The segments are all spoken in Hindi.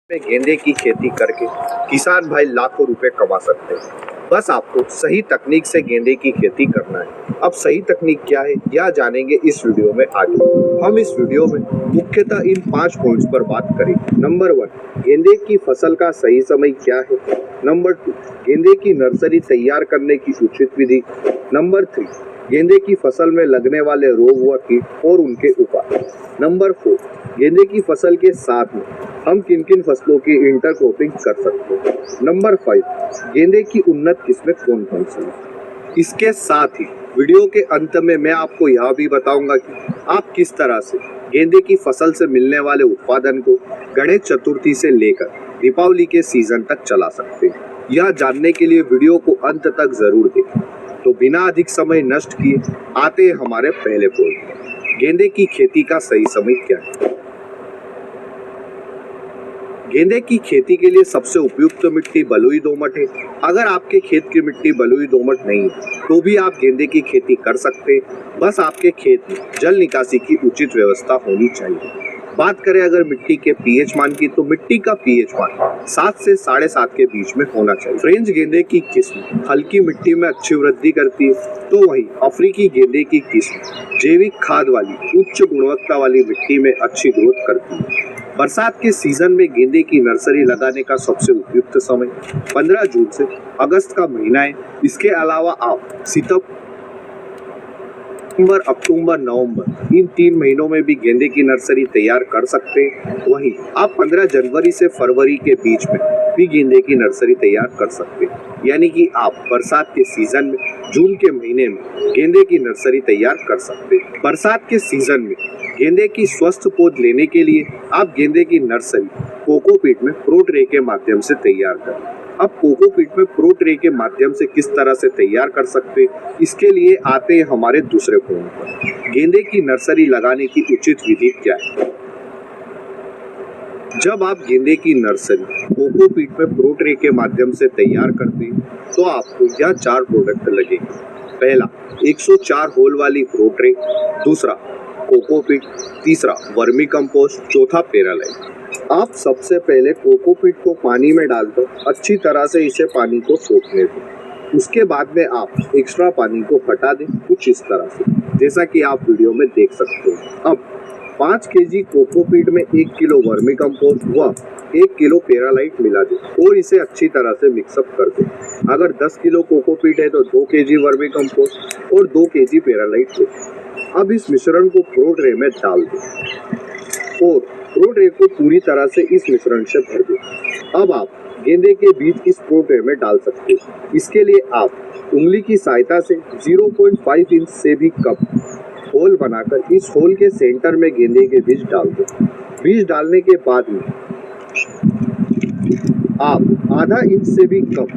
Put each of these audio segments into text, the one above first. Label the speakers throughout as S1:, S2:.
S1: में गेंदे की खेती करके किसान भाई लाखों रुपए कमा सकते हैं। बस आपको सही तकनीक से गेंदे की खेती करना है। अब सही तकनीक क्या है यह जानेंगे इस वीडियो में आगे। हम इस वीडियो में मुख्यतः इन 5 पॉइंट्स पर बात करेंगे। नंबर 1, गेंदे की फसल का सही समय क्या है। नंबर 2, गेंदे की नर्सरी तैयार करने की उचित विधि। नंबर 3, गेंदे की फसल में लगने वाले रोग व कीट और उनके उपाय। नंबर 4, गेंदे की फसल के साथ में हम किन किन फसलों की इंटरक्रॉपिंग कर सकते हैं। नंबर 5, गेंदे की उन्नत किस्में कौन कौन सी हैं। इसके साथ ही वीडियो के अंत में मैं आपको यह भी बताऊंगा कि आप किस तरह से गेंदे की फसल से मिलने वाले उत्पादन को गणेश चतुर्थी से लेकर दीपावली के सीजन तक चला सकते हैं। यह जानने के लिए वीडियो को अंत तक जरूर देखें। तो बिना अधिक समय नष्ट किए आते हैं हमारे पहले पॉइंट पर। गेंदे की खेती का सही समय क्या है। गेंदे की खेती के लिए सबसे उपयुक्त मिट्टी बलुई दोमट है। अगर आपके खेत की मिट्टी बलुई दोमट नहीं है तो भी आप गेंदे की खेती कर सकते हैं। बस आपके खेत में जल निकासी की उचित व्यवस्था होनी चाहिए। बात करें अगर मिट्टी के पीएच मान की, तो मिट्टी का पीएच मान 7 से 7.5 के बीच में होना चाहिए। फ्रेंच गेंदे की किस्म हल्की मिट्टी में अच्छी वृद्धि करती है, तो वहीं अफ्रीकी गेंदे की किस्म जैविक खाद वाली उच्च गुणवत्ता वाली मिट्टी में अच्छी ग्रोथ करती है। बरसात के सीजन में गेंदे की नर्सरी लगाने का सबसे उपयुक्त समय 15 जून से अगस्त का महीना है। इसके अलावा आप सितंबर, अक्टूबर, नवंबर इन 3 महीनों में भी गेंदे की नर्सरी तैयार कर सकते हैं। वहीं आप 15 जनवरी से फरवरी के बीच में भी गेंदे की नर्सरी तैयार कर सकते हैं। यानी कि आप बरसात के सीजन में जून के महीने में गेंदे की नर्सरी तैयार कर सकते हैं। बरसात के सीजन में गेंदे की स्वस्थ पौध लेने के लिए आप गेंदे की नर्सरी कोकोपीट में प्रो ट्रे के माध्यम से तैयार करें। अब कोकोपीट में प्रो ट्रे के माध्यम से किस तरह से तैयार कर सकते हैं, इसके लिए आते हैं हमारे दूसरे पॉइंट पर। गेंदे की नर्सरी लगाने की उचित विधि क्या है। जब आप गेंदे की नर्सरी कोकोपीट में प्रो ट्रे के माध्यम से तैयार करते हैं तो आपको यह 4 प्रोडक्ट लगेंगे। पहला 104 होल वाली प्रो ट्रे, दूसरा कोकोपीट, तीसरा वर्मी कंपोस्ट, चौथा पेरालाइट। आप सबसे पहले कोकोपीट को पानी में डालकर अच्छी तरह से इसे पानी को सोखने दें। उसके बाद में आप एक्स्ट्रा पानी को हटा दें, कुछ इस तरह से, जैसा कि आप वीडियो में देख सकते हैं। अब 5 केजी कोकोपीट में 1 किलो वर्मी कंपोस्ट व 1 किलो पेरालाइट मिला दें और इसे अच्छी तरह से मिक्सअप कर दें। अगर 10 किलो कोकोपीट है तो 2 केजी वर्मी कंपोस्ट और 2 केजी पेरालाइट लें। अब इस मिश्रण को प्रो ट्रे में डाल दें और प्रो ट्रे को पूरी तरह से इस मिश्रण से भर दें। अब आप गेंदे के बीज इस प्रो ट्रे में डाल सकते हैं। इसके लिए आप उंगली की सहायता से 0.5 इंच से भी कम होल बनाकर इस होल के सेंटर में गेंदे के बीज डाल दें। बीज डालने के बाद में आप आधा इंच से भी कम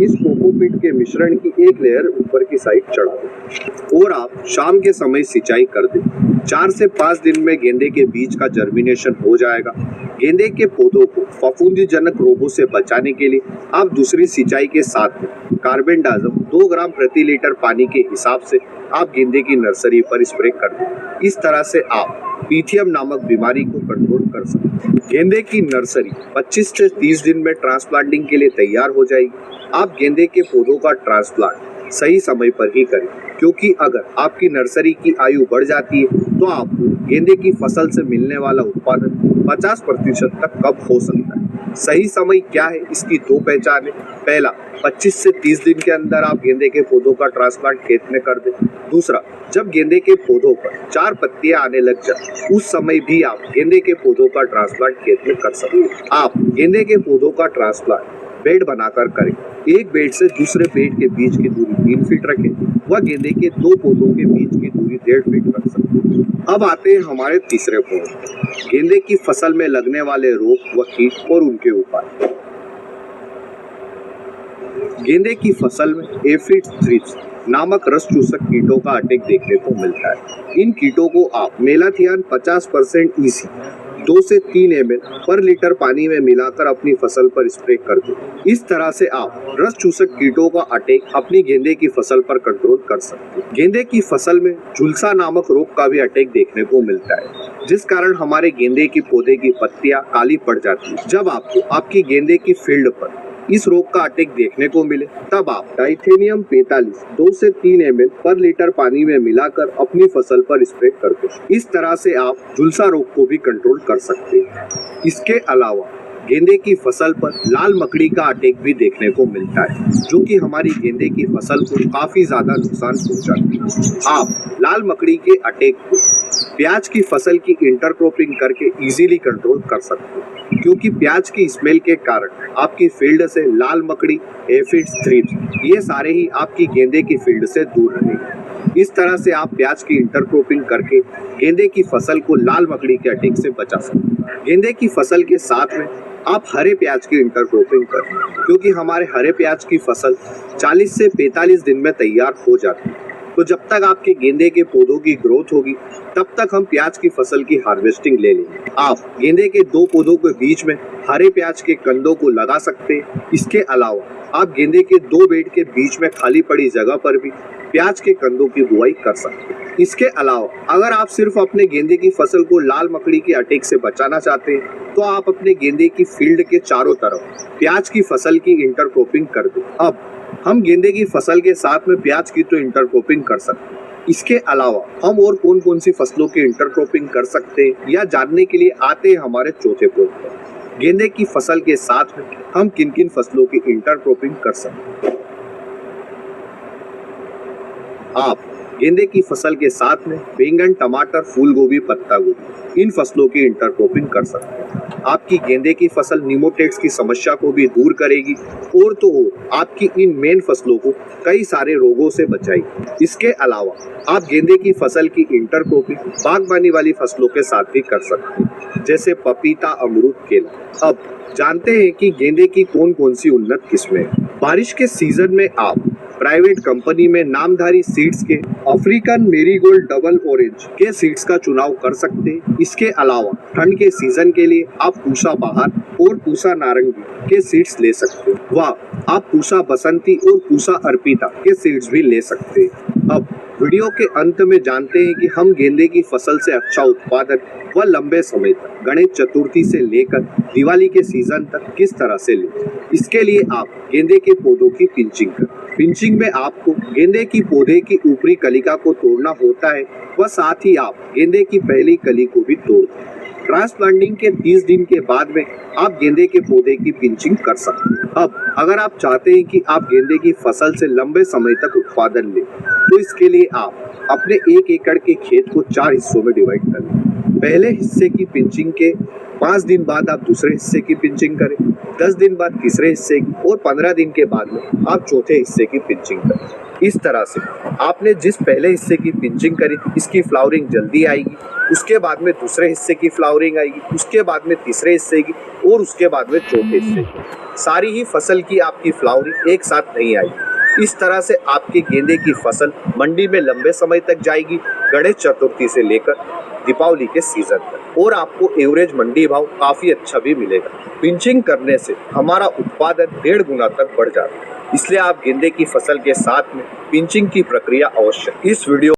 S1: इस कोकोपीट के मिश्रण की एक लेयर ऊपर की साइड चढ़ा दें और आप शाम के समय सिंचाई कर दें। 4 से 5 दिन में गेंदे के बीज का जर्मिनेशन हो जाएगा। गेंदे के पौधों को फफूंदीजनक रोगों से बचाने के लिए आप दूसरी सिंचाई के साथ में कार्बेंडाजिम 2 ग्राम प्रति लीटर पानी के हिसाब से आप गेंदे की नर्सरी पर स्प्रे कर दें। इस तरह से आप पीथियम नामक बीमारी को कंट्रोल कर सकते हैं। गेंदे की नर्सरी 25 से 30 दिन में ट्रांसप्लांटिंग के लिए तैयार हो जाएगी। आप गेंदे के पौधों का ट्रांसप्लांट सही समय पर ही करें, क्योंकि अगर आपकी नर्सरी की आयु बढ़ जाती है तो आपको गेंदे की फसल से मिलने वाला उत्पादन 50% तक कम हो सकता है। सही समय क्या है, इसकी 2 पहचान है। पहला, 25 से 30 दिन के अंदर आप गेंदे के पौधों का ट्रांसप्लांट खेत में कर दें। दूसरा, जब गेंदे के पौधों पर 4 पत्तियां आने लग जाए उस समय भी आप गेंदे के पौधों का ट्रांसप्लांट खेत में कर सकते हैं। आप गेंदे के पौधों का ट्रांसप्लांट बेड बनाकर करें। एक बेड से दूसरे बेड के बीच की दूरी 3 फीट रखें व गेंदे के 2 पौधों के बीच की दूरी 1.5 फीट रख सकते हैं। अब आते हैं हमारे तीसरे पॉइंट, गेंदे की फसल में लगने वाले रोग व कीट और उनके उपाय। गेंदे की फसल में एफिड थ्रिप्स नामक रस चूसक कीटों का अटैक देखने को मिलता है। इन कीटों को आप मेलाथियान 50% EC 2 से 3 ml पर लीटर पानी में मिलाकर अपनी फसल पर स्प्रे कर दें। इस तरह से आप रस चूसक कीटों का अटैक अपनी गेंदे की फसल पर कंट्रोल कर सकते हैं। गेंदे की फसल में झुलसा नामक रोग का भी अटैक देखने को मिलता है, जिस कारण हमारे गेंदे की पौधे की पत्तियां काली पड़ जाती है। जब आपको आपकी गेंदे की फील्ड पर इस रोग का अटैक देखने को मिले, तब आप डाइथेनियम 45 2 से 3 ml पर लीटर पानी में मिलाकर अपनी फसल पर स्प्रे कर दें। इस तरह से आप झुलसा रोग को भी कंट्रोल कर सकते हैं। इसके अलावा गेंदे की फसल पर लाल मकड़ी का अटैक भी देखने को मिलता है, जो कि हमारी गेंदे की फसल को काफी ज्यादा नुकसान पहुंचाती है। आप लाल मकड़ी के अटैक को प्याज की फसल की इंटरक्रॉपिंग करके इजीली कंट्रोल कर सकते हैं, क्योंकि प्याज की स्मेल के कारण आपकी फील्ड से लाल मकड़ी, एफिड्स, थ्रिप्स ये सारे ही आपकी गेंदे की फील्ड से दूर रहेंगे। इस तरह से आप प्याज की इंटरक्रॉपिंग करके गेंदे की फसल को लाल मकड़ी के अटैक से बचा सकते हैं। गेंदे की फसल के साथ में आप हरे प्याज की इंटरक्रॉपिंग करें, क्योंकि हमारे हरे प्याज की फसल 40 से 45 दिन में तैयार हो जाती है। तो जब तक आपके गेंदे के पौधों की ग्रोथ होगी, तब तक हम प्याज की फसल की हार्वेस्टिंग ले लेंगे। आप गेंदे के 2 पौधों के बीच में हरे प्याज के कंदों को लगा सकते हैं। इसके अलावा आप गेंदे के 2 बेड के बीच में खाली पड़ी जगह पर भी प्याज के कंदों की बुआई कर सकते हैं। इसके अलावा अगर आप सिर्फ अपने गेंदे की फसल को लाल मकड़ी के अटैक से बचाना चाहते हैं, तो आप अपने गेंदे की फील्ड के चारों तरफ प्याज की फसल की इंटरक्रॉपिंग कर दें। अब हम गेंदे की फसल के साथ में प्याज की तो इंटरक्रॉपिंग कर सकते हैं। इसके अलावा हम और कौन कौन सी फसलों की इंटरक्रॉपिंग कर सकते हैं, या जानने के लिए आते हैं हमारे चौथे पॉइंट पर। गेंदे की फसल के साथ में हम किन किन फसलों की इंटरक्रॉपिंग कर सकते हैं। आप गेंदे की फसल के साथ में बैंगन, टमाटर, फूल गोभी, पत्ता गोभी इन फसलों की इंटरक्रॉपिंग कर सकते हैं। आपकी गेंदे की फसल निमोटेड्स की समस्या को भी दूर करेगी, और तो और आपकी इन मेन फसलों को कई सारे रोगों से बचाएगी। इसके अलावा आप गेंदे की फसल की इंटरक्रॉपिंग बागबानी वाली फसलों के साथ भी कर सकते हैं, जैसे पपीता, अमरूद, केला। अब जानते हैं कि गेंदे की कौन कौन सी उन्नत किस्में हैं। बारिश के सीजन में आप प्राइवेट कंपनी में नामधारी सीड्स के अफ्रीकन मेरीगोल्ड डबल ऑरेंज के सीड्स का चुनाव कर सकते हैं। इसके अलावा ठंड के सीजन के लिए आप पूसा बहार और पूसा नारंगी के सीड्स ले सकते हैं। व आप पूसा बसंती और पूसा अर्पिता के सीड्स भी ले सकते हैं। अब वीडियो के अंत में जानते हैं कि हम गेंदे की फसल से अच्छा उत्पादन व लंबे समय तक गणेश चतुर्थी से लेकर दिवाली के सीजन तक किस तरह से लें। इसके लिए आप गेंदे के पौधों की पिंचिंग करें। पिंचिंग में आपको गेंदे की पौधे की ऊपरी कलिका को तोड़ना होता है, व साथ ही आप गेंदे की पहली कली को भी तोड़ दें। ट्रांसप्लांटिंग के 30 दिन के बाद में आप गेंदे के पौधे की पिंचिंग कर सकते हैं। अब अगर आप चाहते हैं कि आप गेंदे की फसल से लंबे समय तक उत्पादन लें, तो इसके लिए आप अपने 1 एकड़ के खेत को 4 हिस्सों में डिवाइड कर लें। पहले हिस्से की पिंचिंग के 5 दिन बाद आप दूसरे हिस्से की पिंचिंग करें, 10 दिन बाद तीसरे हिस्से की, और 15 दिन के बाद में आप चौथे हिस्से की पिंचिंग करें। इस तरह से आपने जिस पहले हिस्से की पिंचिंग करी थी, इसकी फ्लावरिंग जल्दी आएगी, उसके बाद में दूसरे हिस्से की फ्लावरिंग आएगी, उसके बाद में तीसरे हिस्से की, और उसके बाद में चौथे हिस्से की। सारी ही फसल की आपकी फ्लावरिंग एक साथ नहीं आएगी। इस तरह से आपकी गेंदे की फसल मंडी में लंबे समय तक जाएगी, गणेश चतुर्थी से लेकर दीपावली के सीजन तक, और आपको एवरेज मंडी भाव काफी अच्छा भी मिलेगा। पिंचिंग करने से हमारा उत्पादन 1.5 गुना तक बढ़ जाता है। इसलिए आप गेंदे की फसल के साथ में पिंचिंग की प्रक्रिया अवश्य। इस वीडियो